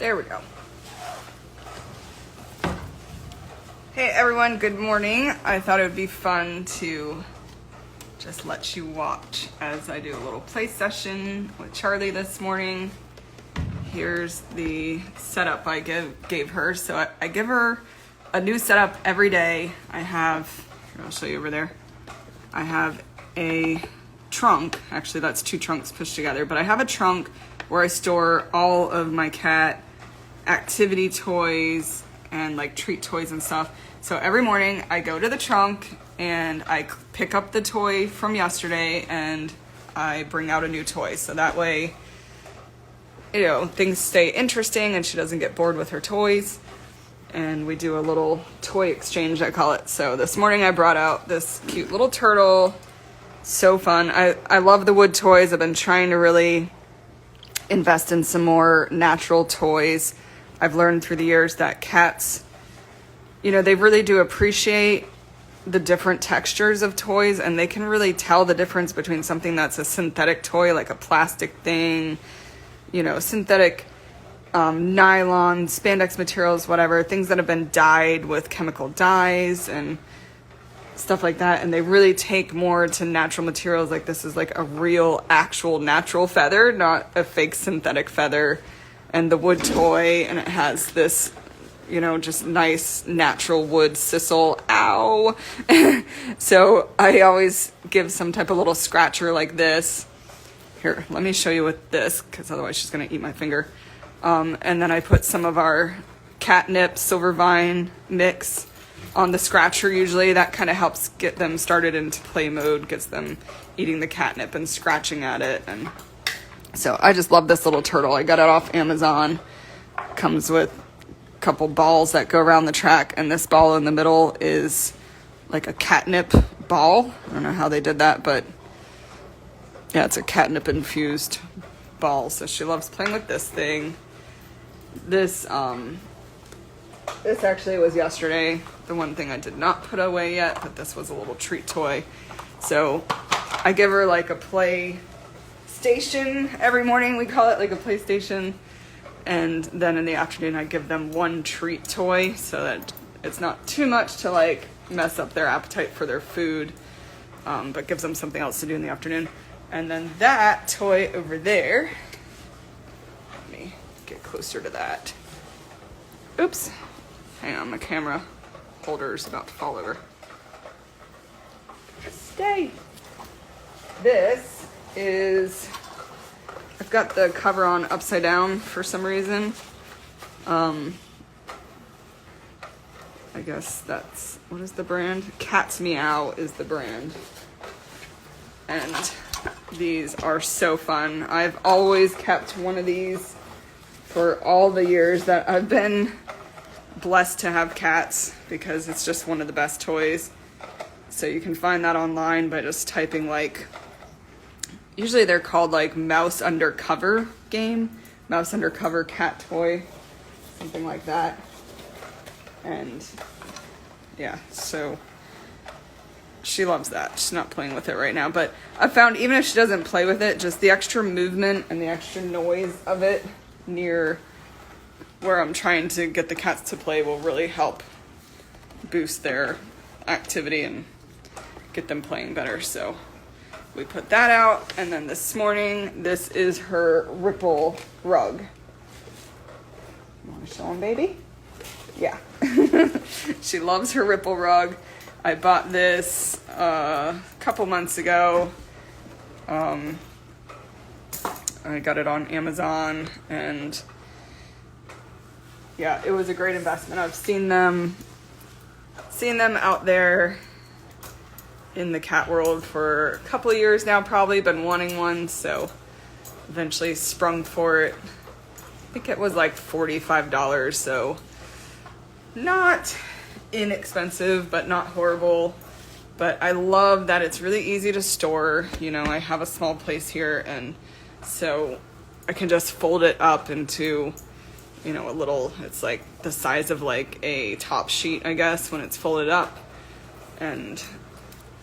There we go. Hey everyone, good morning. I thought it would be fun to just let you watch as I do a little play session with Charlie this morning. Here's the setup I gave her. So I give her a new setup every day. I'll show you over there. I have a trunk, actually that's two trunks pushed together, but I have a trunk where I store all of my cat activity toys and like treat toys and stuff. So every morning I go to the trunk and I pick up the toy from yesterday and I bring out a new toy. So that way, things stay interesting and she doesn't get bored with her toys. And we do a little toy exchange, I call it. So this morning I brought out this cute little turtle. So fun. I love the wood toys. I've been trying to really invest in some more natural toys. I've learned through the years that cats, they really do appreciate the different textures of toys, and they can really tell the difference between something that's a synthetic toy, like a plastic thing, synthetic nylon, spandex materials, whatever, things that have been dyed with chemical dyes and stuff like that. And they really take more to natural materials. Like this is like a real, actual natural feather, not a fake synthetic feather. And the wood toy, and it has this, just nice natural wood sisal. Ow. So I always give some type of little scratcher like this. Here, let me show you with this, because otherwise she's going to eat my finger. And then I put some of our catnip silver vine mix on the scratcher. Usually that kind of helps get them started into play mode, gets them eating the catnip and scratching at it. And so I just love this little turtle. I got it off Amazon. Comes with a couple balls that go around the track, and this ball in the middle is like a catnip ball. I don't know how they did that, but yeah, it's a catnip infused ball. So she loves playing with this thing. This actually was yesterday. The one thing I did not put away yet, but this was a little treat toy. So I give her like a play station every morning. We call it like a play station. And then in the afternoon, I give them one treat toy so that it's not too much to like mess up their appetite for their food, but gives them something else to do in the afternoon. And then that toy over there, let me get closer to that. Oops. Hang on, my camera holder is about to fall over. Stay. This is, I've got the cover on upside down for some reason. I guess that's, what is the brand? Cat's Meow is the brand. And these are so fun. I've always kept one of these for all the years that I've been blessed to have cats, because it's just one of the best toys. So you can find that online by just typing usually they're called like mouse undercover game, mouse undercover cat toy, something like that. And yeah, so she loves that. She's not playing with it right now, but I found even if she doesn't play with it, just the extra movement and the extra noise of it near where I'm trying to get the cats to play will really help boost their activity and get them playing better. So we put that out, and then this morning, this is her Ripple rug. You want to show them, baby? Yeah. She loves her Ripple rug. I bought this a couple months ago. I got it on Amazon, and yeah, it was a great investment. I've seen them out there in the cat world for a couple of years now, probably been wanting one, so eventually sprung for it. I think it was like $45, so not inexpensive, but not horrible. But I love that it's really easy to store. I have a small place here, and so I can just fold it up into, a little, it's like the size of like a top sheet, I guess, when it's folded up. And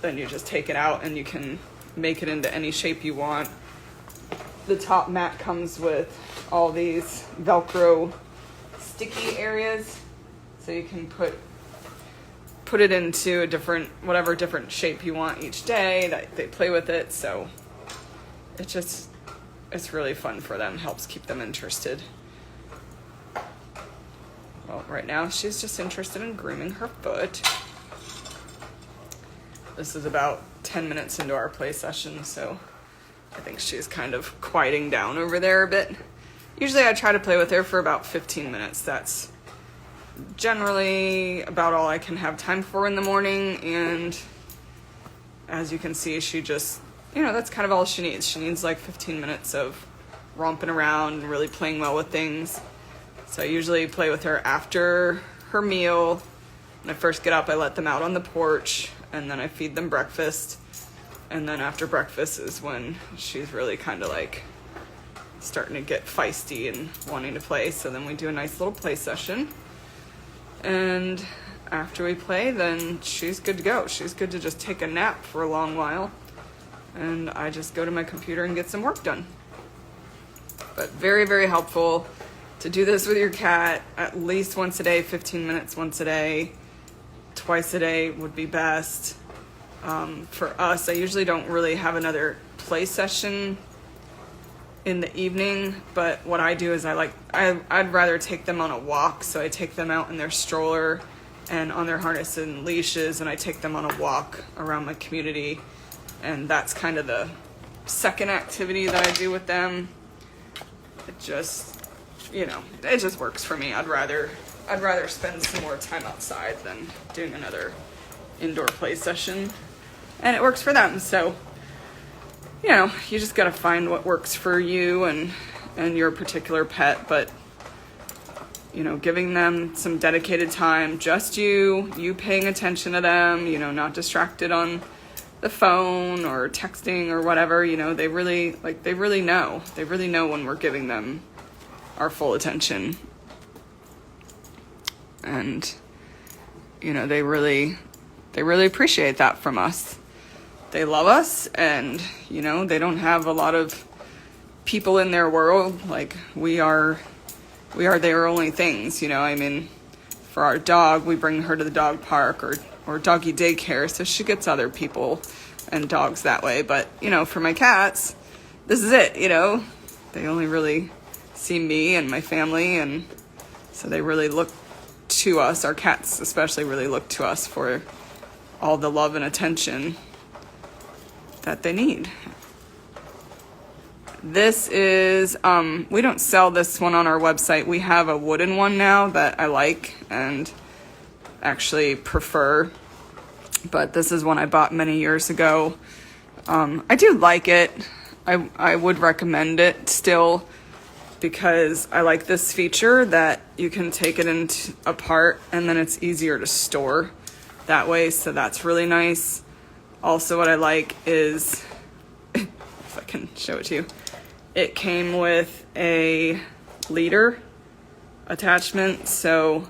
then you just take it out and you can make it into any shape you want. The top mat comes with all these Velcro sticky areas, so you can put it into a whatever different shape you want each day. That they play with it, so it's really fun for them. Helps keep them interested. Well, right now she's just interested in grooming her foot. This is about 10 minutes into our play session, so I think she's kind of quieting down over there a bit. Usually I try to play with her for about 15 minutes. That's generally about all I can have time for in the morning, and as you can see, she just, that's kind of all she needs. She needs like 15 minutes of romping around and really playing well with things. So I usually play with her after her meal. When I first get up, I let them out on the porch, and then I feed them breakfast. And then after breakfast is when she's really kind of like starting to get feisty and wanting to play. So then we do a nice little play session. And after we play, then she's good to go. She's good to just take a nap for a long while. And I just go to my computer and get some work done. But very, very helpful to do this with your cat at least once a day, 15 minutes once a day. Twice a day would be best. For us, I usually don't really have another play session in the evening, but what I do is I'd rather take them on a walk, so I take them out in their stroller and on their harness and leashes, and I take them on a walk around my community, and that's kind of the second activity that I do with them. It just, it just works for me. I'd rather spend some more time outside than doing another indoor play session, and it works for them. So you just got to find what works for you and your particular pet, but giving them some dedicated time, just you paying attention to them, not distracted on the phone or texting or whatever. They really know when we're giving them our full attention. And they really appreciate that from us. They love us, and they don't have a lot of people in their world. Like, we are their only things. For our dog, we bring her to the dog park or doggy daycare, so she gets other people and dogs that way. But for my cats, this is it. They only really see me and my family, and so they really look to us. Our cats especially really look to us for all the love and attention that they need. This is, we don't sell this one on our website. We have a wooden one now that I like and actually prefer, but this is one I bought many years ago. I do like it. I would recommend it still, because I like this feature that you can take it apart and then it's easier to store that way. So that's really nice. Also, what I like is, if I can show it to you, it came with a leader attachment. So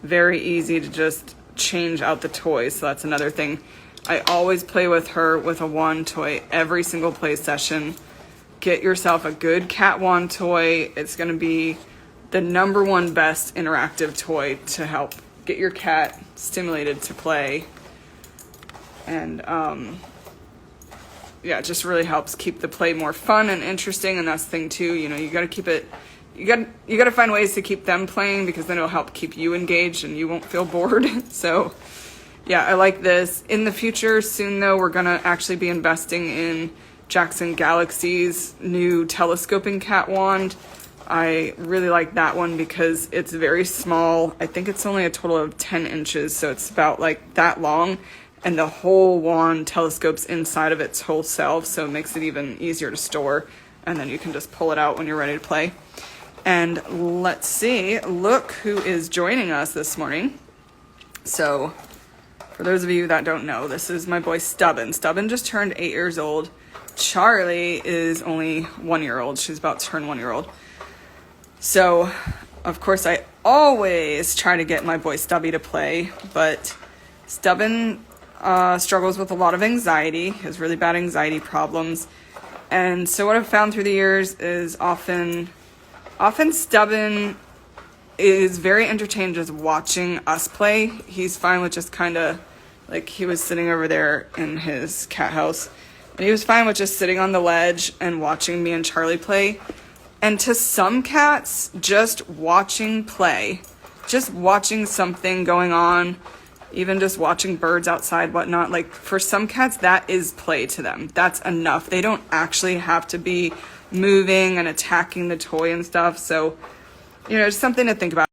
very easy to just change out the toys. So that's another thing. I always play with her with a wand toy every single play session. Get yourself a good cat wand toy. It's going to be the #1 best interactive toy to help get your cat stimulated to play. And it just really helps keep the play more fun and interesting. And that's the thing too, you got to keep it, you got to find ways to keep them playing, because then it'll help keep you engaged and you won't feel bored. So yeah, I like this. In the future, soon though, we're going to actually be investing in Jackson Galaxy's new telescoping cat wand. I really like that one because it's very small. I think it's only a total of 10 inches, so it's about like that long, and the whole wand telescopes inside of its whole self, so it makes it even easier to store, and then you can just pull it out when you're ready to play. And let's see, look who is joining us this morning. So for those of you that don't know, this is my boy Stubborn. Stubborn just turned 8 years old. Charlie is only 1 year old. She's about to turn 1 year old. So, of course, I always try to get my boy Stubby to play, but Stubborn struggles with a lot of anxiety. He has really bad anxiety problems. And so what I've found through the years is often Stubborn is very entertained just watching us play. He's fine with just kind of, like, he was sitting over there in his cat house, and he was fine with just sitting on the ledge and watching me and Charlie play. And to some cats, just watching play, just watching something going on, even just watching birds outside, whatnot, like, for some cats, that is play to them. That's enough. They don't actually have to be moving and attacking the toy and stuff. So, you know, just something to think about.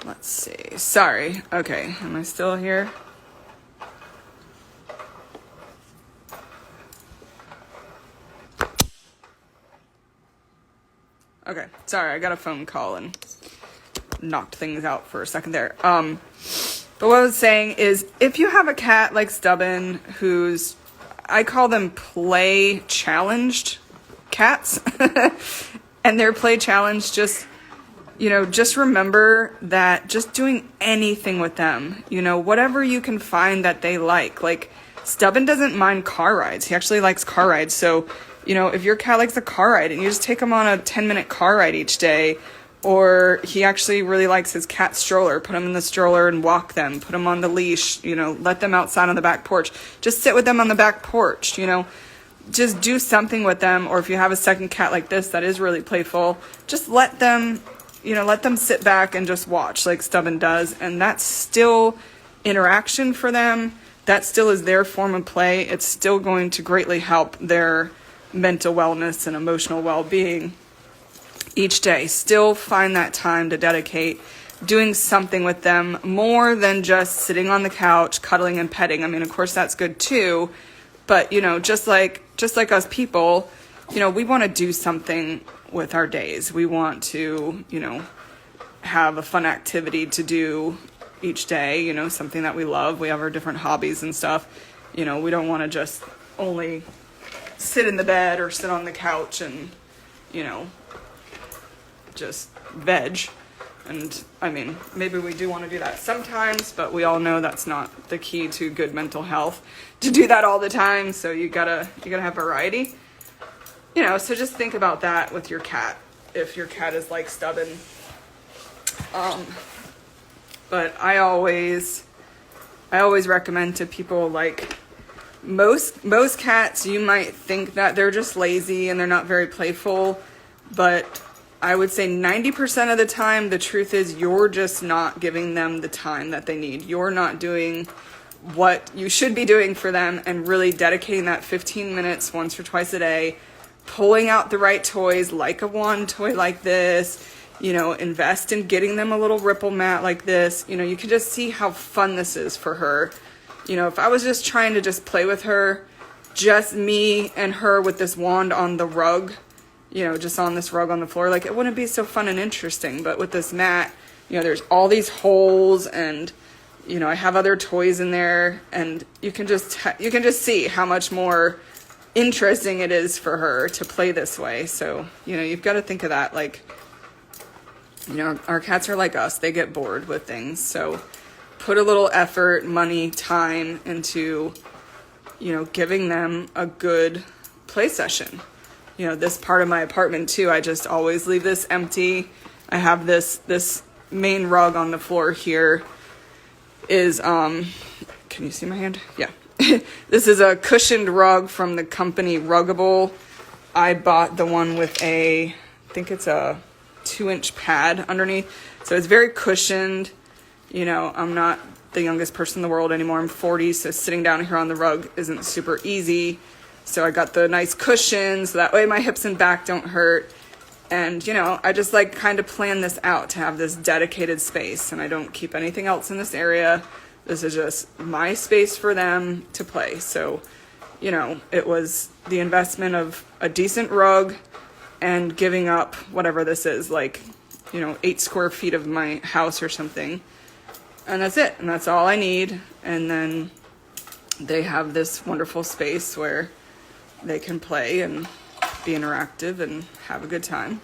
Let's see. Sorry. Okay. Am I still here? Okay. Sorry. I got a phone call and knocked things out for a second there. But what I was saying is, if you have a cat like Stubborn, who's, I call them play challenged cats, and they're play challenged, just, you know, just remember that just doing anything with them, you know, whatever you can find that they like Stubborn doesn't mind car rides. He actually likes car rides. So, you know, if your cat likes a car ride and you just take him on a 10-minute car ride each day, or he actually really likes his cat stroller, put him in the stroller and walk them, put him on the leash, you know, let them outside on the back porch, just sit with them on the back porch, you know, just do something with them. Or if you have a second cat like this that is really playful, just let them, you know, let them sit back and just watch like Stubborn does. And that's still interaction for them. That still is their form of play. It's still going to greatly help their mental wellness and emotional well-being each day. Still find that time to dedicate doing something with them, more than just sitting on the couch, cuddling and petting. I mean, of course that's good too, but you know, just like us people, you know, we want to do something with our days. We want to, you know, have a fun activity to do each day, you know, something that we love. We have our different hobbies and stuff. You know, we don't want to just only sit in the bed or sit on the couch and, you know, just veg. And I mean, maybe we do want to do that sometimes, but we all know that's not the key to good mental health, to do that all the time. So you gotta have variety, you know. So just think about that with your cat, if your cat is like Stubborn. But I always recommend to people, like, most cats, you might think that they're just lazy and they're not very playful, but I would say 90% of the time, the truth is you're just not giving them the time that they need. You're not doing what you should be doing for them and really dedicating that 15 minutes once or twice a day, pulling out the right toys, like a wand toy like this, you know, invest in getting them a little ripple mat like this. You know, you can just see how fun this is for her. You know, if I was just trying to just play with her, just me and her with this wand on the rug, you know, just on this rug on the floor, like, it wouldn't be so fun and interesting. But with this mat, you know, there's all these holes, and, you know, I have other toys in there, and you can just see how much more interesting it is for her to play this way. So, you know, you've got to think of that. Like, you know, our cats are like us. They get bored with things. So put a little effort, money, time into, you know, giving them a good play session. You know, this part of my apartment too, I just always leave this empty. I have this main rug on the floor here is, can you see my hand? Yeah. This is a cushioned rug from the company Ruggable. I bought the one with I think it's a 2-inch pad underneath. So it's very cushioned. You know, I'm not the youngest person in the world anymore. I'm 40, so sitting down here on the rug isn't super easy. So I got the nice cushion, so that way my hips and back don't hurt. And, you know, I just like kind of plan this out to have this dedicated space, and I don't keep anything else in this area. This is just my space for them to play. So, you know, it was the investment of a decent rug and giving up whatever this is, like, you know, 8 square feet of my house or something. And that's it. And that's all I need. And then they have this wonderful space where they can play and be interactive and have a good time.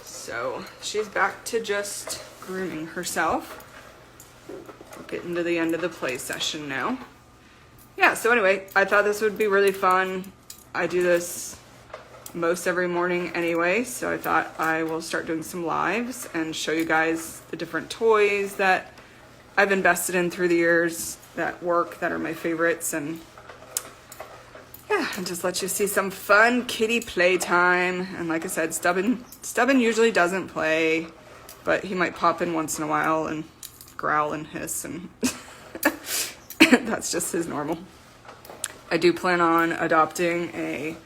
So she's back to just grooming herself. We're getting to the end of the play session now. yeah, so anyway, I thought this would be really fun. I do this most every morning anyway, so I thought I will start doing some lives and show you guys the different toys that I've invested in through the years that work, that are my favorites, and yeah, and just let you see some fun kitty playtime. And like I said, Stubborn usually doesn't play, but he might pop in once in a while and growl and hiss, and that's just his normal. I do plan on adopting a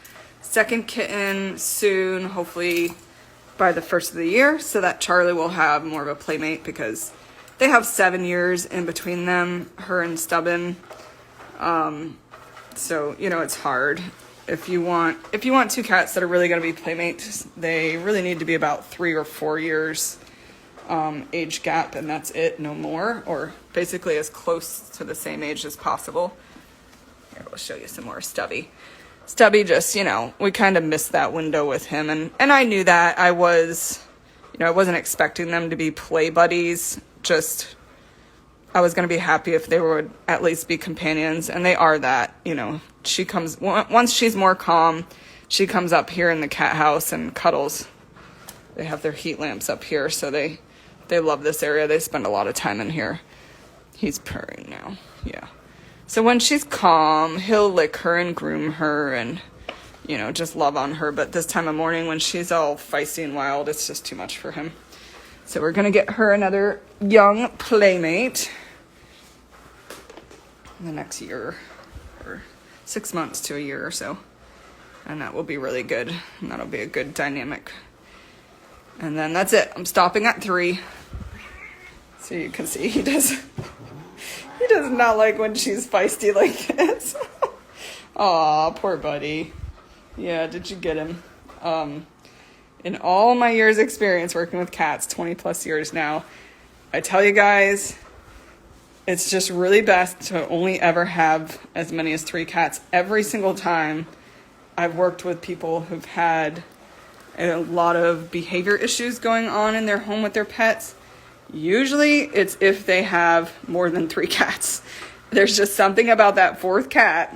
second kitten soon, hopefully by the first of the year, so that Charlie will have more of a playmate, because they have 7 years in between them, her and Stubborn. So, you know, it's hard. If you want 2 cats that are really going to be playmates, they really need to be about 3 or 4 years age gap, and that's it, no more, or basically as close to the same age as possible. Here, we'll show you some more Stubby. Stubby just, you know, we kind of missed that window with him, and I knew that. I wasn't expecting them to be play buddies, just I was going to be happy if they would at least be companions, and they are that. You know, once she's more calm, she comes up here in the cat house and cuddles. They have their heat lamps up here, so they love this area. They spend a lot of time in here. He's purring now, yeah. So when she's calm, he'll lick her and groom her and, you know, just love on her. But this time of morning when she's all feisty and wild, it's just too much for him. So we're going to get her another young playmate in the next year, or 6 months to a year or so. And that will be really good. And that'll be a good dynamic. And then that's it. I'm stopping at 3. So you can see he does not like when she's feisty like this. Aw, poor buddy. Yeah, did you get him? In all my years experience working with cats, 20 plus years now, I tell you guys, it's just really best to only ever have as many as 3 cats. Every single time I've worked with people who've had a lot of behavior issues going on in their home with their pets, usually it's if they have more than 3 cats. There's just something about that 4th cat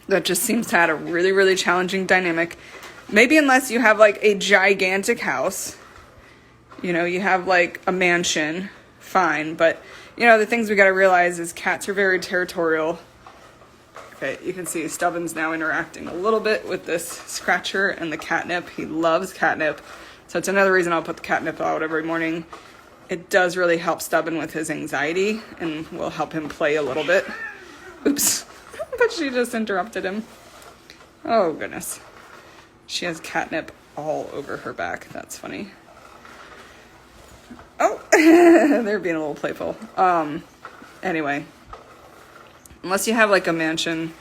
that just seems to have a really, really challenging dynamic. Maybe unless you have like a gigantic house, you know, you have like a mansion, fine. But, you know, the things we got to realize is cats are very territorial. Okay, you can see Stubborn's now interacting a little bit with this scratcher and the catnip. He loves catnip. So it's another reason I'll put the catnip out every morning. It does really help Stubborn with his anxiety and will help him play a little bit. Oops, but she just interrupted him. Oh, goodness. She has catnip all over her back. That's funny. Oh, they're being a little playful. Anyway, unless you have like a mansion,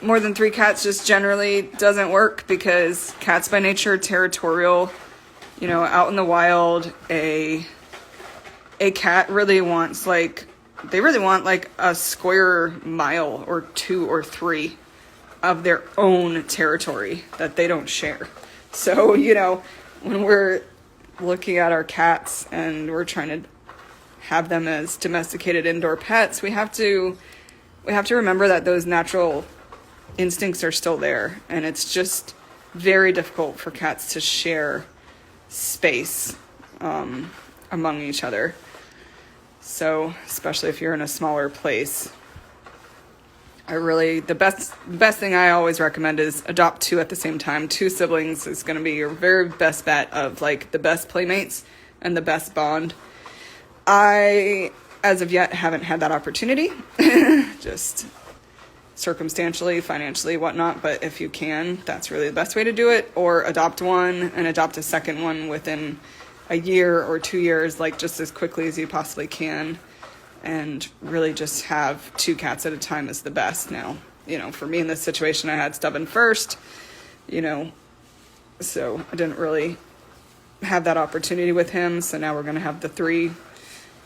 more than 3 cats just generally doesn't work, because cats by nature are territorial. You know, out in the wild, a cat really wants like a square mile or 2 or 3 of their own territory that they don't share. So, you know, when we're looking at our cats and we're trying to have them as domesticated indoor pets, we have to remember that those natural instincts are still there, and it's just very difficult for cats to share space among each other. So, especially if you're in a smaller place, the best thing I always recommend is adopt 2 at the same time. 2 siblings is going to be your very best bet of like the best playmates and the best bond. I, as of yet, haven't had that opportunity, just circumstantially, financially, whatnot. But if you can, that's really the best way to do it. Or adopt one and adopt a second one within a year or 2 years, like just as quickly as you possibly can. And really just have 2 cats at a time is the best. Now, you know, for me in this situation, I had Stubborn first, you know, so I didn't really have that opportunity with him. So now we're going to have the 3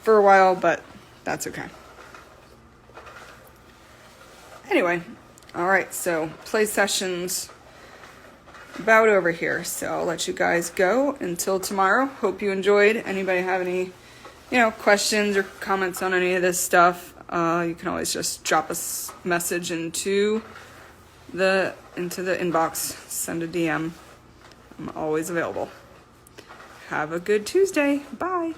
for a while, but that's okay. Anyway, all right, so play sessions about over here. So I'll let you guys go until tomorrow. Hope you enjoyed. Anybody have any, you know, questions or comments on any of this stuff, You can always just drop us message into the inbox, send a DM. I'm always available. Have a good Tuesday. Bye.